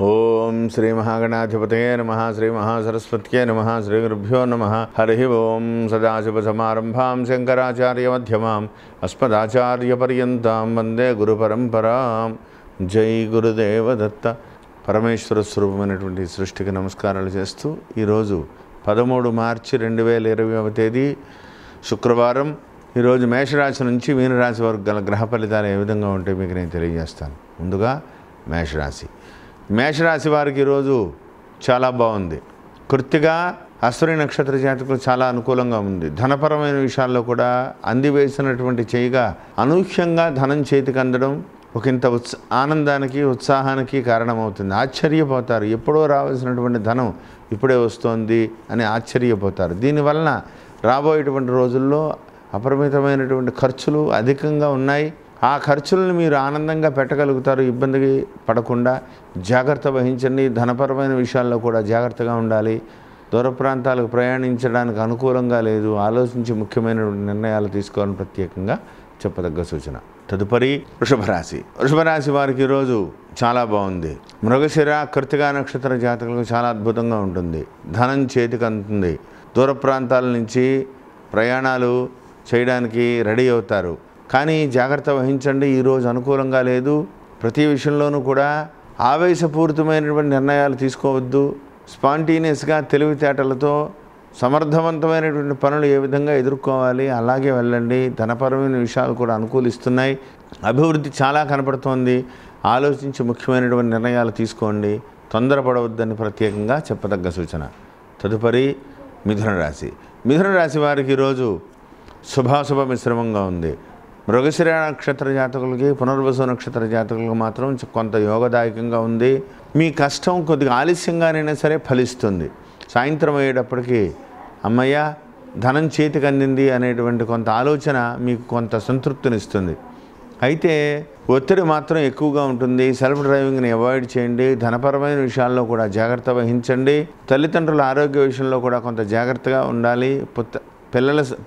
ఓం శ్రీ మహాగణాధిపతయే నమః శ్రీ మహాసరస్వత్యే నమః శ్రీ గురుభ్యో నమః హరి ఓం సదాశివసమారంభాం శంకరాచార్యమధ్యమాం అస్మదాచార్యపర్యంతాం వందే గురుపరంపరాం. జై గురుదేవదత్త. పరమేశ్వర స్వరూపమైనటువంటి సృష్టికి నమస్కారాలు చేస్తూ ఈరోజు 13 మార్చి 2020వ తేదీ శుక్రవారం. ఈరోజు మేషరాశి నుంచి మీనరాశి వరకు గల గ్రహ ఫలితాలు ఏ విధంగా ఉంటే మీకు నేను తెలియజేస్తాను. ముందుగా మేషరాశి వారికి ఈరోజు చాలా బాగుంది. కృత్తిక అశ్విని నక్షత్ర జాతకులు చాలా అనుకూలంగా ఉంది. ధనపరమైన విషయాల్లో కూడా అందివేసినటువంటి చేయగా అనూహ్యంగా ధనం చేతికి అందడం ఒకంత ఆనందానికి ఉత్సాహానికి కారణమవుతుంది. ఆశ్చర్యపోతారు. ఎప్పుడో రావాల్సినటువంటి ధనం ఇప్పుడే వస్తోంది అని ఆశ్చర్యపోతారు. దీనివలన రాబోయేటువంటి రోజుల్లో అపరిమితమైనటువంటి ఖర్చులు అధికంగా ఉన్నాయి. ఆ ఖర్చులను మీరు ఆనందంగా పెట్టగలుగుతారు. ఇబ్బందికి పడకుండా జాగ్రత్త వహించండి. ధనపరమైన విషయాల్లో కూడా జాగ్రత్తగా ఉండాలి. దూర ప్రాంతాలకు ప్రయాణించడానికి అనుకూలంగా లేదు. ఆలోచించి ముఖ్యమైన నిర్ణయాలు తీసుకోవాలని ప్రత్యేకంగా చెప్పదగ్గ సూచన. తదుపరి వృషభరాశి వారికి ఈరోజు చాలా బాగుంది. మృగశిర కృత్తిక నక్షత్ర జాతకులకు చాలా అద్భుతంగా ఉంటుంది. ధనం చేతికి అందుతుంది. దూర ప్రాంతాల నుంచి ప్రయాణాలు చేయడానికి రెడీ అవుతారు. కానీ జాగ్రత్త వహించండి. ఈరోజు అనుకూలంగా లేదు. ప్రతి విషయంలోనూ కూడా ఆవేశపూరితమైనటువంటి నిర్ణయాలు తీసుకోవద్దు. స్పాంటేనియస్గా తెలివితేటలతో సమర్థవంతమైనటువంటి పనులు ఏ విధంగా ఎదుర్కోవాలి అలాగే వెళ్ళండి. ధనపరమైన విషయాలు కూడా అనుకూలిస్తున్నాయి. అభివృద్ధి చాలా కనపడుతోంది. ఆలోచించి ముఖ్యమైనటువంటి నిర్ణయాలు తీసుకోండి. తొందరపడవద్దని ప్రత్యేకంగా చెప్పదగ్గ సూచన. తదుపరి మిథున రాశి వారికి ఈరోజు శుభాశుభ మిశ్రమంగా ఉంది. మృగశిర నక్షత్ర జాతకులకి పునర్వసు నక్షత్ర జాతకులకు మాత్రం కొంత యోగదాయకంగా ఉంది. మీ కష్టం కొద్దిగా ఆలస్యంగానైనా సరే ఫలిస్తుంది. సాయంత్రం అయ్యేటప్పటికీ అమ్మయ్య ధనం చేతికి అందింది అనేటువంటి కొంత ఆలోచన మీకు కొంత సంతృప్తినిస్తుంది. అయితే ఒత్తిడి మాత్రం ఎక్కువగా ఉంటుంది. సెల్ఫ్ డ్రైవింగ్ని అవాయిడ్ చేయండి. ధనపరమైన విషయాల్లో కూడా జాగ్రత్త వహించండి. తల్లిదండ్రుల ఆరోగ్య విషయంలో కూడా కొంత జాగ్రత్తగా ఉండాలి.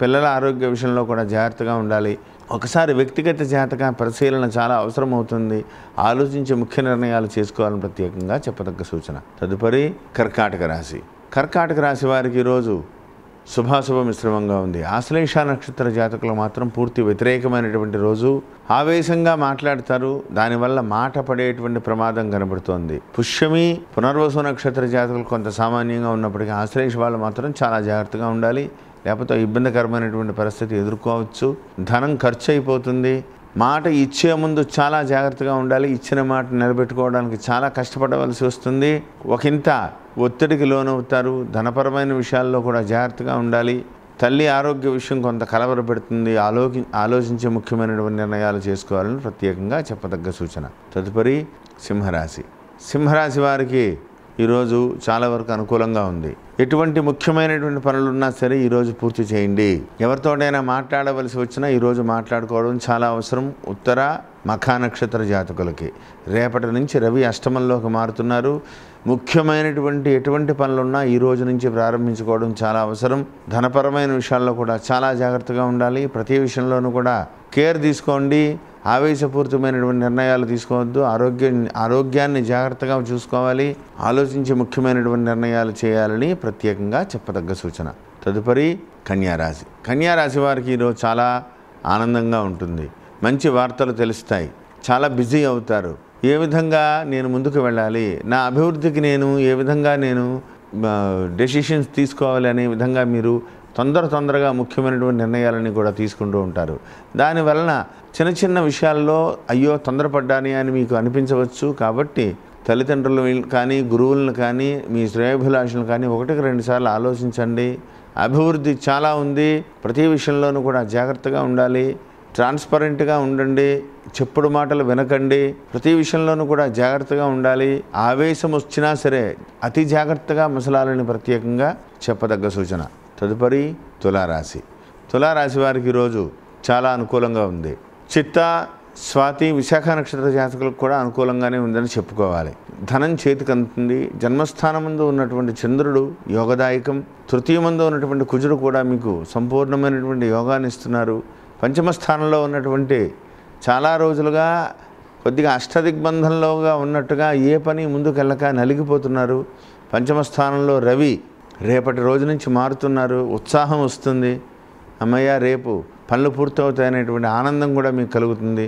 పిల్లల ఆరోగ్య విషయంలో కూడా జాగ్రత్తగా ఉండాలి. ఒకసారి వ్యక్తిగత జాతక పరిశీలన చాలా అవసరం అవుతుంది. ఆలోచించి ముఖ్య నిర్ణయాలు చేసుకోవాలని ప్రత్యేకంగా చెప్పదగ్గ సూచన. తదుపరి కర్కాటక రాశి వారికి ఈరోజు శుభాశుభ మిశ్రమంగా ఉంది. ఆశ్లేష నక్షత్ర జాతకులు మాత్రం పూర్తి వ్యతిరేకమైనటువంటి రోజు. ఆవేశంగా మాట్లాడతారు. దానివల్ల మాట పడేటువంటి ప్రమాదం కనబడుతోంది. పుష్యమి పునర్వసు నక్షత్ర జాతకులు కొంత సామాన్యంగా ఉన్నప్పటికీ ఆశ్లేష వాళ్ళు మాత్రం చాలా జాగ్రత్తగా ఉండాలి. లేకపోతే ఇబ్బందికరమైనటువంటి పరిస్థితి ఎదుర్కోవచ్చు. ధనం ఖర్చు అయిపోతుంది. మాట ఇచ్చే ముందు చాలా జాగ్రత్తగా ఉండాలి. ఇచ్చిన మాట నిలబెట్టుకోవడానికి చాలా కష్టపడవలసి వస్తుంది. ఒకంత ఒత్తిడికి లోనవుతారు. ధనపరమైన విషయాల్లో కూడా జాగ్రత్తగా ఉండాలి. తల్లి ఆరోగ్య విషయం కొంత కలవరపెడుతుంది. ఆలోచించే ముఖ్యమైనటువంటి నిర్ణయాలు చేసుకోవాలని ప్రత్యేకంగా చెప్పదగ్గ సూచన. తదుపరి సింహరాశి వారికి ఈరోజు చాలా వరకు అనుకూలంగా ఉంది. ఎటువంటి ముఖ్యమైనటువంటి పనులున్నా సరే ఈరోజు పూర్తి చేయండి. ఎవరితోటైనా మాట్లాడవలసి వచ్చినా ఈరోజు మాట్లాడుకోవడం చాలా అవసరం. ఉత్తర మఖ నక్షత్ర జాతకులకి రేపటి నుంచి రవి అష్టమంలోకి మారుతున్నారు. ముఖ్యమైనటువంటి ఎటువంటి పనులున్నా ఈ రోజు నుంచి ప్రారంభించుకోవడం చాలా అవసరం. ధనపరమైన విషయాల్లో కూడా చాలా జాగ్రత్తగా ఉండాలి. ప్రతి విషయంలోనూ కూడా కేర్ తీసుకోండి. ఆవేశపూరితమైనటువంటి నిర్ణయాలు తీసుకోవద్దు. ఆరోగ్యాన్ని జాగ్రత్తగా చూసుకోవాలి. ఆలోచించి ముఖ్యమైనటువంటి నిర్ణయాలు చేయాలని ప్రత్యేకంగా చెప్పదగ్గ సూచన. తదుపరి కన్యారాశి వారికి ఈరోజు చాలా ఆనందంగా ఉంటుంది. మంచి వార్తలు తెలుస్తాయి. చాలా బిజీ అవుతారు. ఏ విధంగా నేను ముందుకు వెళ్ళాలి, నా అభివృద్ధికి నేను ఏ విధంగా డెసిషన్స్ తీసుకోవాలి అనే విధంగా మీరు తొందరగా ముఖ్యమైనటువంటి నిర్ణయాలని కూడా తీసుకుంటూ ఉంటారు. దానివలన చిన్న విషయాల్లో అయ్యో తొందరపడ్డాని అని మీకు అనిపించవచ్చు. కాబట్టి తల్లిదండ్రులు కానీ గురువులను కానీ మీ శ్రేయోభిలాషులను కానీ 1-2 సార్లు ఆలోచించండి. అభివృద్ధి చాలా ఉంది. ప్రతి విషయంలోనూ కూడా జాగ్రత్తగా ఉండాలి. ట్రాన్స్పరెంట్గా ఉండండి. చెప్పుడు మాటలు వినకండి. ప్రతి విషయంలోనూ కూడా జాగ్రత్తగా ఉండాలి. ఆవేశం వచ్చినా సరే అతి జాగ్రత్తగా మసలాలని ప్రత్యేకంగా చెప్పదగ్గ సూచన. తదుపరి తులారాశి వారికి ఈరోజు చాలా అనుకూలంగా ఉంది. చిత్త స్వాతి విశాఖ నక్షత్ర జాతకులకు కూడా అనుకూలంగానే ఉందని చెప్పుకోవాలి. ధనం చేతికి అందుతుంది. జన్మస్థానమందు ఉన్నటువంటి చంద్రుడు యోగదాయకం. తృతీయమందు ఉన్నటువంటి కుజుడు కూడా మీకు సంపూర్ణమైనటువంటి యోగాన్ని ఇస్తున్నారు. పంచమ స్థానంలో ఉన్నటువంటి చాలా రోజులుగా కొద్దిగా అష్టదిగ్బంధంలోగా ఉన్నట్టుగా ఏ పని ముందుకెళ్ళక నలిగిపోతున్నారు. పంచమ స్థానంలో రవి రేపటి రోజు నుంచి మారుతున్నారు. ఉత్సాహం వస్తుంది. అమ్మయ్య రేపు పనులు పూర్తవుతాయనేటువంటి ఆనందం కూడా మీకు కలుగుతుంది.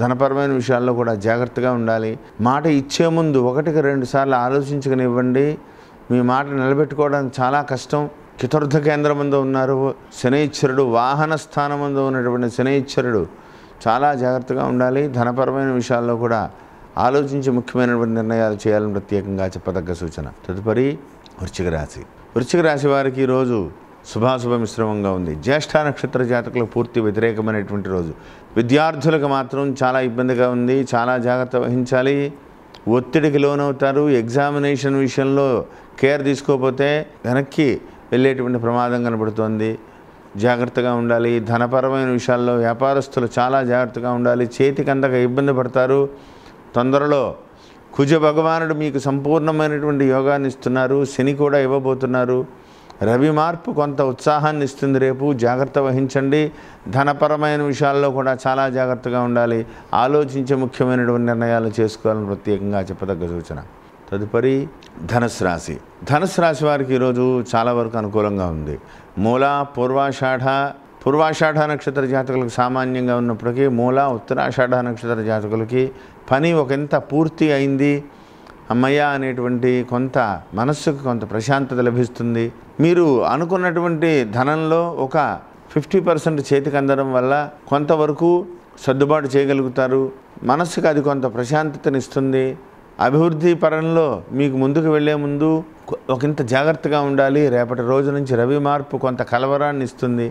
ధనపరమైన విషయాల్లో కూడా జాగ్రత్తగా ఉండాలి. మాట ఇచ్చే ముందు 1-2 సార్లు ఆలోచించుకునివ్వండి. మీ మాట నిలబెట్టుకోవడానికి చాలా కష్టం. చతుర్థ కేంద్రమందు ఉన్నారు శనైశ్వరుడు, వాహన స్థానమందు ఉన్నటువంటి శనైశ్వరుడు. చాలా జాగ్రత్తగా ఉండాలి. ధనపరమైన విషయాల్లో కూడా ఆలోచించి ముఖ్యమైనటువంటి నిర్ణయాలు చేయాలని ప్రత్యేకంగా చెప్పదగ్గ సూచన. తదుపరి వృశ్చిక రాశి. వృశ్చిక రాశి వారికి ఈరోజు శుభాశుభ మిశ్రమంగా ఉంది. జ్యేష్ఠ నక్షత్ర జాతకులకు పూర్తి వ్యతిరేకమైనటువంటి రోజు. విద్యార్థులకు మాత్రం చాలా ఇబ్బందిగా ఉంది. చాలా జాగ్రత్త వహించాలి. ఒత్తిడికి లోనవుతారు. ఎగ్జామినేషన్ విషయంలో కేర్ తీసుకోకపోతే వెనక్కి వెళ్ళేటువంటి ప్రమాదం కనబడుతోంది. జాగ్రత్తగా ఉండాలి. ధనపరమైన విషయాల్లో వ్యాపారస్తులు చాలా జాగ్రత్తగా ఉండాలి. చేతికి అందక ఇబ్బంది పడతారు. తొందరలో కుజ భగవానుడు మీకు సంపూర్ణమైనటువంటి యోగాన్ని ఇస్తున్నారు. శని కూడా ఇవ్వబోతున్నారు. రవి మార్పు కొంత ఉత్సాహాన్ని ఇస్తుంది. రేపు జాగ్రత్త వహించండి. ధనపరమైన విషయాల్లో కూడా చాలా జాగ్రత్తగా ఉండాలి. ఆలోచించే ముఖ్యమైనటువంటి నిర్ణయాలు చేసుకోవాలని ప్రత్యేకంగా చెప్పదగ్గ సూచన. తదుపరి ధనుస్సు రాశి. ధనుస్సు రాశి వారికి ఈరోజు చాలా వరకు అనుకూలంగా ఉంది. మూల, పూర్వాషాఢ నక్షత్ర జాతకులకు సామాన్యంగా ఉన్నప్పటికీ మూల, ఉత్తరాషాఢ నక్షత్ర జాతకులకి పని ఒకంత పూర్తి అయింది. అమ్మయ్య అనేటువంటి కొంత మనస్సుకు కొంత ప్రశాంతత లభిస్తుంది. మీరు అనుకున్నటువంటి ధనంలో ఒక 50% చేతికి అందడం వల్ల కొంతవరకు సర్దుబాటు చేయగలుగుతారు. మనస్సుకు అది కొంత ప్రశాంతతనిస్తుంది. అభివృద్ధి పరంలో మీకు ముందుకు వెళ్ళే ముందు ఒకంత జాగ్రత్తగా ఉండాలి. రేపటి రోజు నుంచి రవి మార్పు కొంత కలవరాన్ని ఇస్తుంది.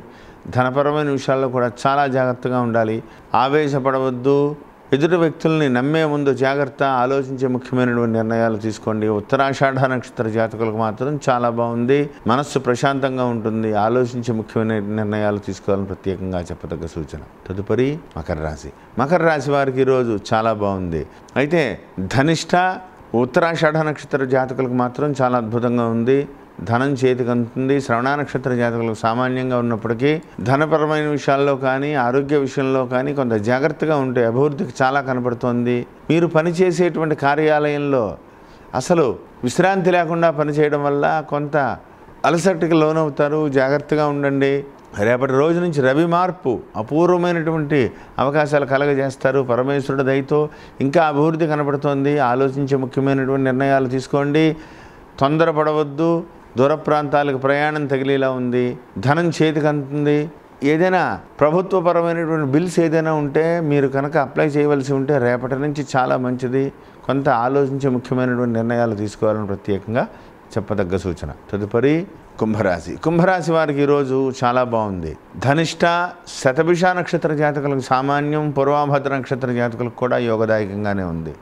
ధనపరమైన విషయాల్లో కూడా చాలా జాగ్రత్తగా ఉండాలి. ఆవేశపడవద్దు. ఎదుటి వ్యక్తుల్ని నమ్మే ముందు జాగ్రత్త, ఆలోచించే ముఖ్యమైనటువంటి నిర్ణయాలు తీసుకోండి. ఉత్తరాషాఢ నక్షత్ర జాతకులకు మాత్రం చాలా బాగుంది. మనస్సు ప్రశాంతంగా ఉంటుంది. ఆలోచించే ముఖ్యమైన నిర్ణయాలు తీసుకోవాలని ప్రత్యేకంగా చెప్పదగ్గ సూచన. తదుపరి మకర రాశి. మకర రాశి వారికి ఈరోజు చాలా బాగుంది. అయితే ధనిష్ట, ఉత్తరాషాఢ నక్షత్ర జాతకులకు మాత్రం చాలా అద్భుతంగా ఉంది. ధనం చేతికి అందుతుంది. శ్రవణ నక్షత్ర జాతకులకు సామాన్యంగా ఉన్నప్పటికీ ధనపరమైన విషయాల్లో కానీ ఆరోగ్య విషయంలో కానీ కొంత జాగ్రత్తగా ఉంటే అభివృద్ధికి చాలా కనబడుతోంది. మీరు పనిచేసేటువంటి కార్యాలయంలో అసలు విశ్రాంతి లేకుండా పనిచేయడం వల్ల కొంత అలసటకి లోనవుతారు. జాగ్రత్తగా ఉండండి. రేపటి రోజు నుంచి రవి మార్పు అపూర్వమైనటువంటి అవకాశాలు కలగజేస్తారు. పరమేశ్వరుడి దయతో ఇంకా అభివృద్ధి కనబడుతోంది. ఆలోచించే ముఖ్యమైనటువంటి నిర్ణయాలు తీసుకోండి. తొందరపడవద్దు. దూర ప్రాంతాలకు ప్రయాణం తగిలేలా ఉంది. ధనం చేతికి అందుతుంది. ఏదైనా ప్రభుత్వపరమైనటువంటి బిల్స్ ఏదైనా ఉంటే మీరు కనుక అప్లై చేయవలసి ఉంటే రేపటి నుంచి చాలా మంచిది. కొంత ఆలోచించే ముఖ్యమైనటువంటి నిర్ణయాలు తీసుకోవాలని ప్రత్యేకంగా చెప్పదగ్గ సూచన. తదుపరి కుంభరాశి. కుంభరాశి వారికి ఈరోజు చాలా బాగుంది. ధనిష్ట, శతభిష నక్షత్ర జాతకులకు సామాన్యం, పూర్వాభద్ర నక్షత్ర జాతకులకు కూడా యోగదాయకంగానే ఉంది.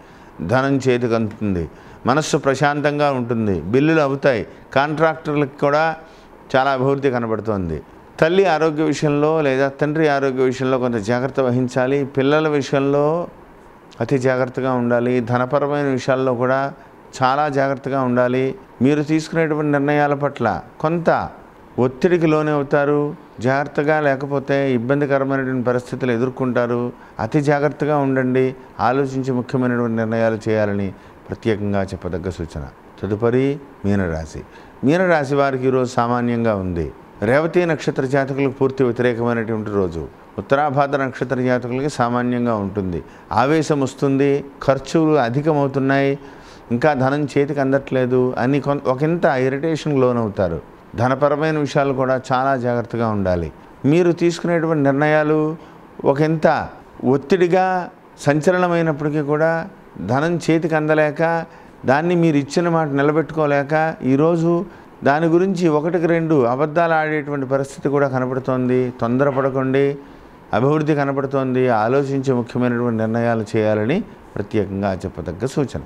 ధనం చేతికి అందుతుంది. మనస్సు ప్రశాంతంగా ఉంటుంది. బిల్లులు అవుతాయి. కాంట్రాక్టర్లకు కూడా చాలా అభివృద్ధి కనబడుతోంది. తల్లి ఆరోగ్య విషయంలో లేదా తండ్రి ఆరోగ్య విషయంలో కొంత జాగ్రత్త వహించాలి. పిల్లల విషయంలో అతి జాగ్రత్తగా ఉండాలి. ధనపరమైన విషయాల్లో కూడా చాలా జాగ్రత్తగా ఉండాలి. మీరు తీసుకునేటువంటి నిర్ణయాల పట్ల కొంత ఒత్తిడికి లోనే అవుతారు. జాగ్రత్తగా లేకపోతే ఇబ్బందికరమైనటువంటి పరిస్థితులు ఎదుర్కొంటారు. అతి జాగ్రత్తగా ఉండండి. ఆలోచించి ముఖ్యమైనటువంటి నిర్ణయాలు చేయాలని ప్రత్యేకంగా చెప్పదగ్గ సూచన. తదుపరి మీనరాశి. మీనరాశి వారికి ఈరోజు సామాన్యంగా ఉంది. రేవతి నక్షత్ర జాతకులకు పూర్తి వ్యతిరేకమైనటువంటి రోజు. ఉత్తరాభాద్ర నక్షత్ర జాతకులకి సామాన్యంగా ఉంటుంది. ఆవేశం వస్తుంది. ఖర్చులు అధికమవుతున్నాయి. ఇంకా ధనం చేతికి అందట్లేదు అని ఒకంత ఇరిటేషన్కి లోనవుతారు. ధనపరమైన విషయాలు కూడా చాలా జాగ్రత్తగా ఉండాలి. మీరు తీసుకునేటువంటి నిర్ణయాలు ఒకంత ఒత్తిడిగా సంచలనమైనప్పటికీ కూడా ధనం చేతికి అందలేక దాన్ని మీరు ఇచ్చిన మాట నిలబెట్టుకోలేక ఈరోజు దాని గురించి 1-2 అబద్ధాలు ఆడేటువంటి పరిస్థితి కూడా కనబడుతోంది. తొందరపడకండి. అభివృద్ధి కనబడుతోంది. ఆలోచించి ముఖ్యమైనటువంటి నిర్ణయాలు చేయాలని ప్రత్యేకంగా చెప్పదగ్గ సూచన.